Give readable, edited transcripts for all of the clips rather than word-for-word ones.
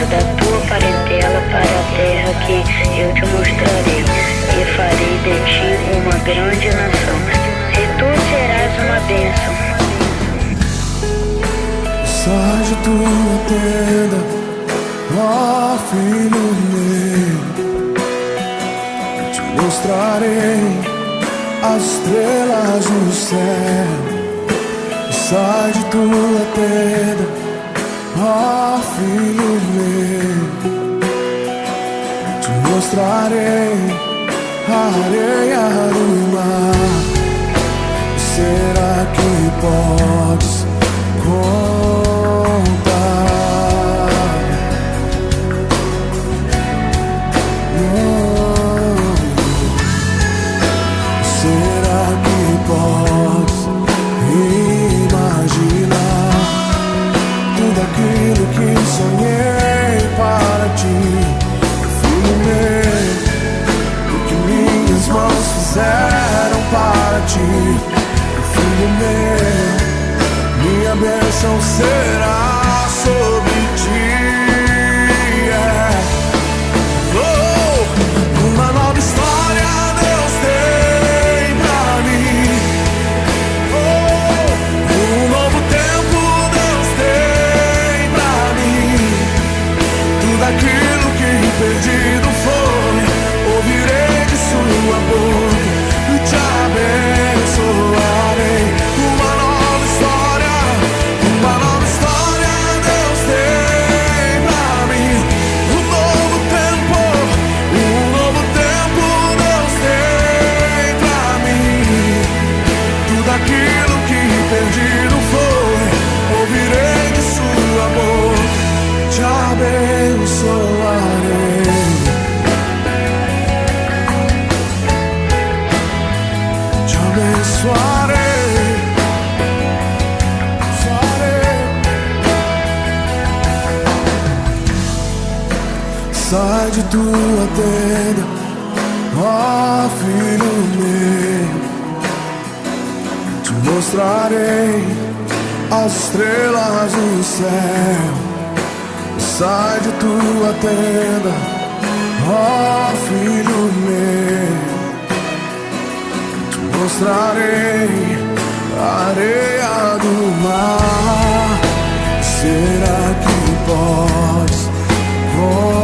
Dentro da tua parentela para a terra que eu te mostrarei, e farei de ti uma grande nação, e tu serás uma bênção. Sai de tua tenda, ó filho meu, eu te mostrarei as estrelas no céu. Sai de tua tenda, ó filho meu, eu te mostrarei a areia do mar. Será que podes contar? Será que podes imaginar tudo aquilo que sonhei para ti, filho meu? O que minhas mãos fizeram para ti, filho meu, minha bênção será sobre ti. Oh, uma nova história Deus tem pra mim. Oh, um novo tempo Deus tem pra mim. Tudo aquilo que perdido foi, ouvirei de sua boca e te abençoarei. Uma nova história Deus tem pra mim. Um novo tempo Deus tem pra mim. Tudo aquilo que perdido foi, ouvirei de sua boca, te abençoarei. Te abençoarei. Sai de tua tenda, ó filho meu, te mostrarei as estrelas no céu. Sai de tua tenda, ó filho meu, te mostrarei a areia do mar. Será que podes contar?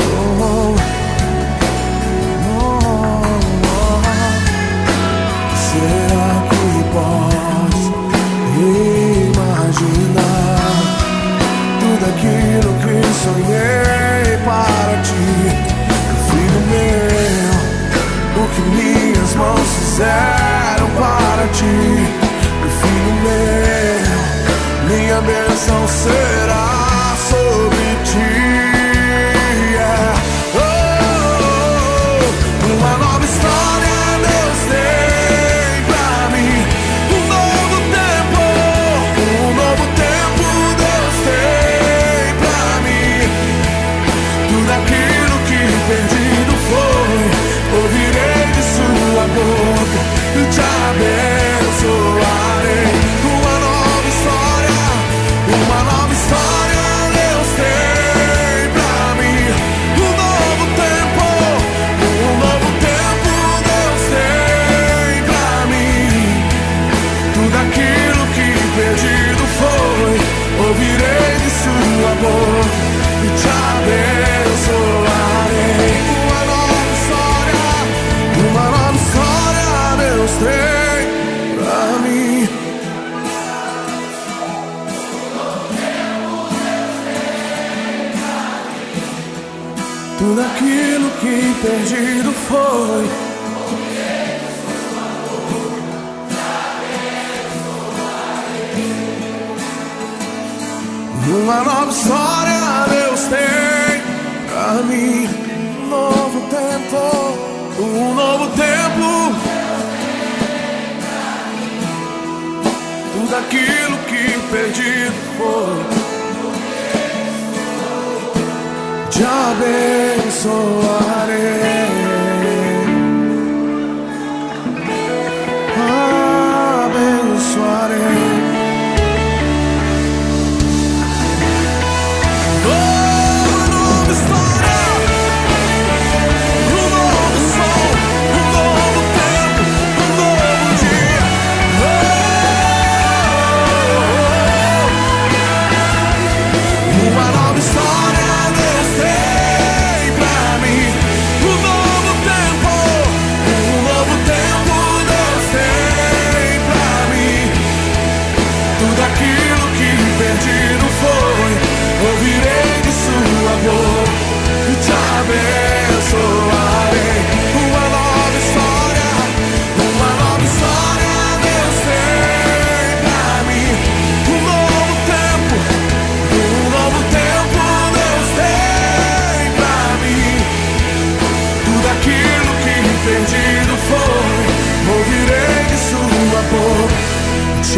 Oh, oh, oh. Será que podes imaginar tudo aquilo que sonhei para ti, filho meu? O que minhas mãos fizeram para ti, filho meu, minha bênção será sobre ti. Oh, uma nova história Deus tem pra mim. Um novo tempo Deus tem pra mim. Tudo aquilo que perdido foi, ouvirei de sua boca e te abençoarei. Uma nova história Deus tem pra mim. Um novo tempo Deus tem pra mim. Tudo aquilo que perdido foi, ouvirei de sua boca e te abençoarei. Uma nova história Deus tem pra mim. Tudo aquilo que perdido foi, uma nova história Deus tem pra mim. Um novo tempo, tudo aquilo que perdido foi, te abençoarei. Abençoarei.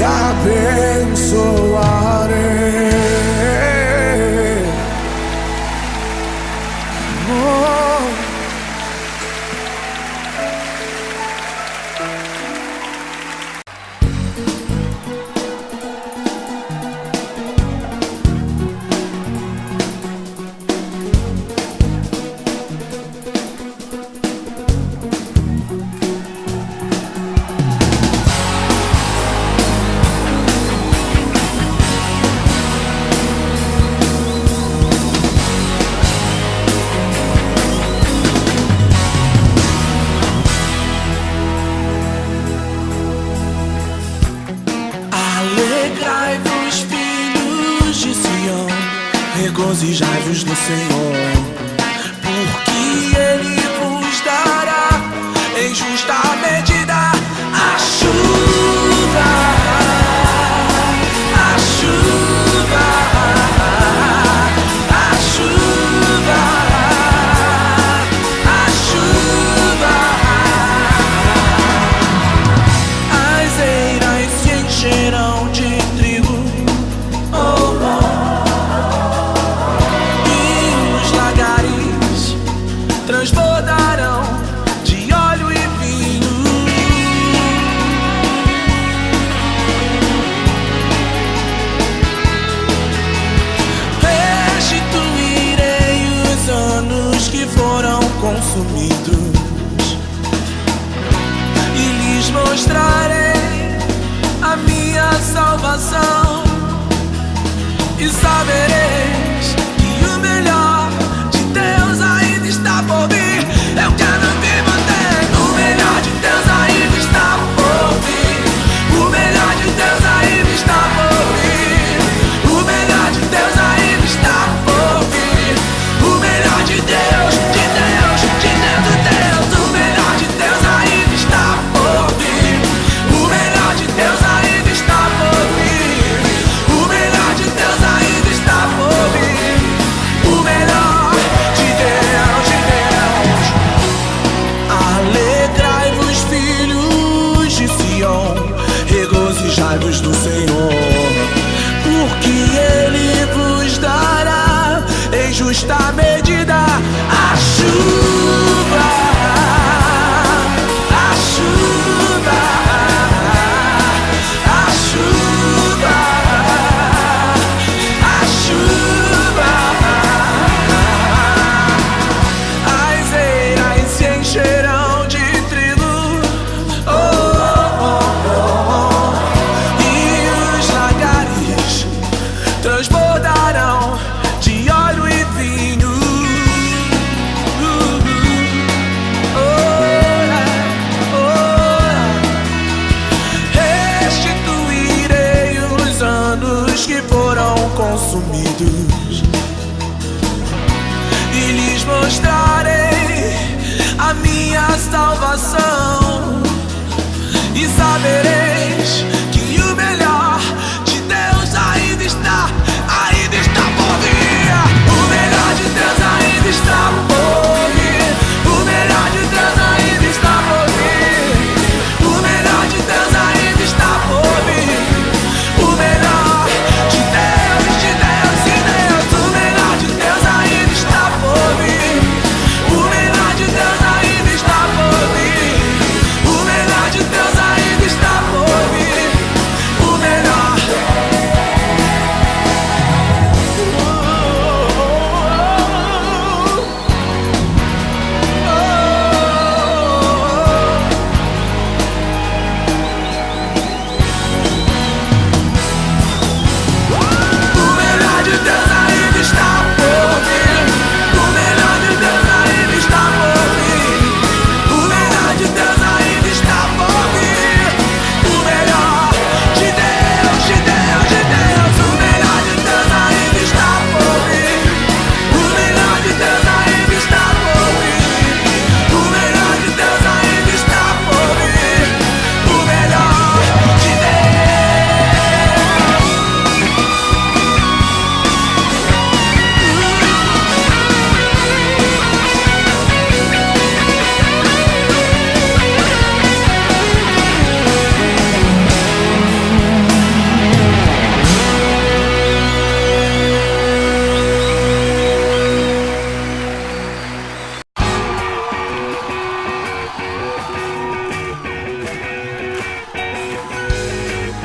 te abençoarei. Regozijai-vos no Senhor, porque Ele vos dará em justa medida a chuva, a chuva, a chuva, a chuva. As eiras se encherão de trigo. Transbordarão de óleo e vinho. Restituirei os anos que foram consumidos e lhes mostrarei a minha salvação, e sabereis que o melhor de Deus ainda está por vir. Eu quero me manter. O melhor de Deus ainda está por vir. O melhor de Deus ainda está por vir. O melhor de Deus ainda está por vir. O melhor de Deus, de Deus, de Deus, de Deus. O melhor de Deus ainda está por vir. O melhor de Deus ainda está por vir. O melhor de Deus ainda está por vir. O melhor de Deus, de Deus. Alegrai-vos, filhos de Sião, regozijai-vos no Senhor, porque Ele vos dará em justa medida a chuva, a chuva, a chuva, a chuva. As eiras se encherão de trigo, e os lagares transbordarão de óleo e vinho. Restituirei os anos que foram consumidos e lhes mostrarei a minha salvação, e sabereis que o melhor de Deus ainda está por vir. O melhor de Deus ainda está por vir. O melhor de Deus ainda está por vir. O melhor de Deus ainda está por vir. O melhor de Deus, de Deus, de Deus. O melhor de Deus ainda está por vir. O melhor de Deus ainda está por vir.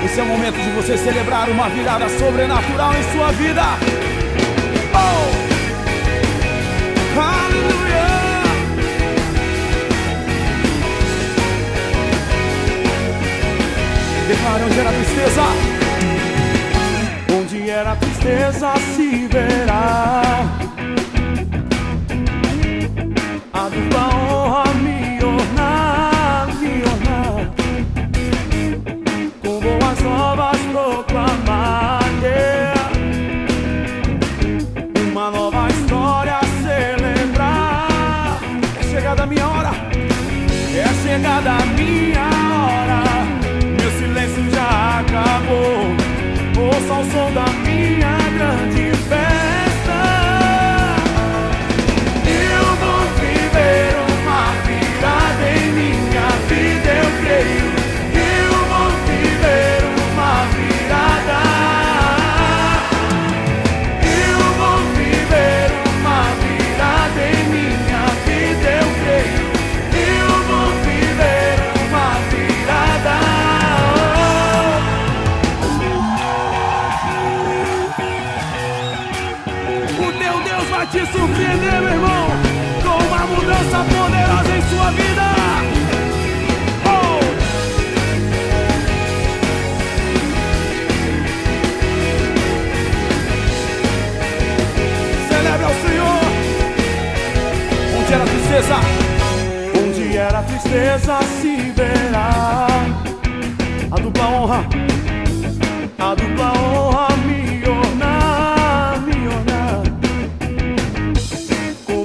Esse é o momento de você celebrar uma virada sobrenatural em sua vida. Oh! Aleluia! Declara onde era a tristeza. Onde era a tristeza se verá a dupla honra me ornar, me ornar. Com boas novas proclamar, yeah. Uma nova história a celebrar. É chegada a minha hora, é chegada a minha hora. Meu silêncio já acabou. Ouça o som da minha grande festa. Eu vou viver uma virada em minha vida, eu creio. Eu vou viver uma virada. Eu vou viver uma virada em minha vida, eu creio. Eu vou viver uma virada. Vai te surpreender, meu irmão, com uma mudança poderosa em sua vida. Oh! Celebre ao Senhor. Onde era a tristeza? Onde era a tristeza se verá a dupla honra, a dupla honra me ornar, me ornar.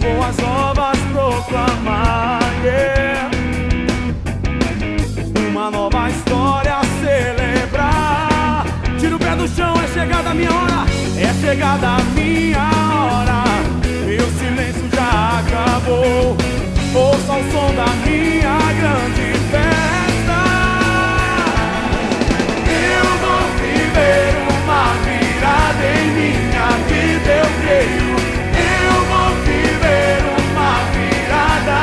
Boas novas proclamar, yeah. Uma nova história a celebrar. Tira o pé do chão, é chegada a minha hora, é chegada a minha hora. Meu silêncio já acabou. Ouça o som da minha grande festa. Eu vou viver uma virada em minha vida, eu creio. Eu vou viver uma virada.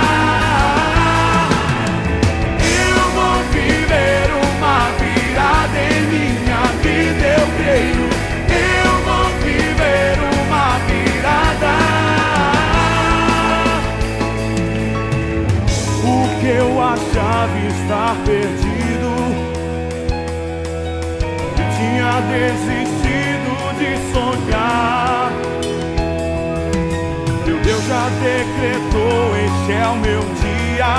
Eu vou viver uma virada em minha vida, eu creio. Eu vou viver uma virada. O que eu achava estar perdido, tinha desistido de sonhar. Deus já decretou, este é o meu dia.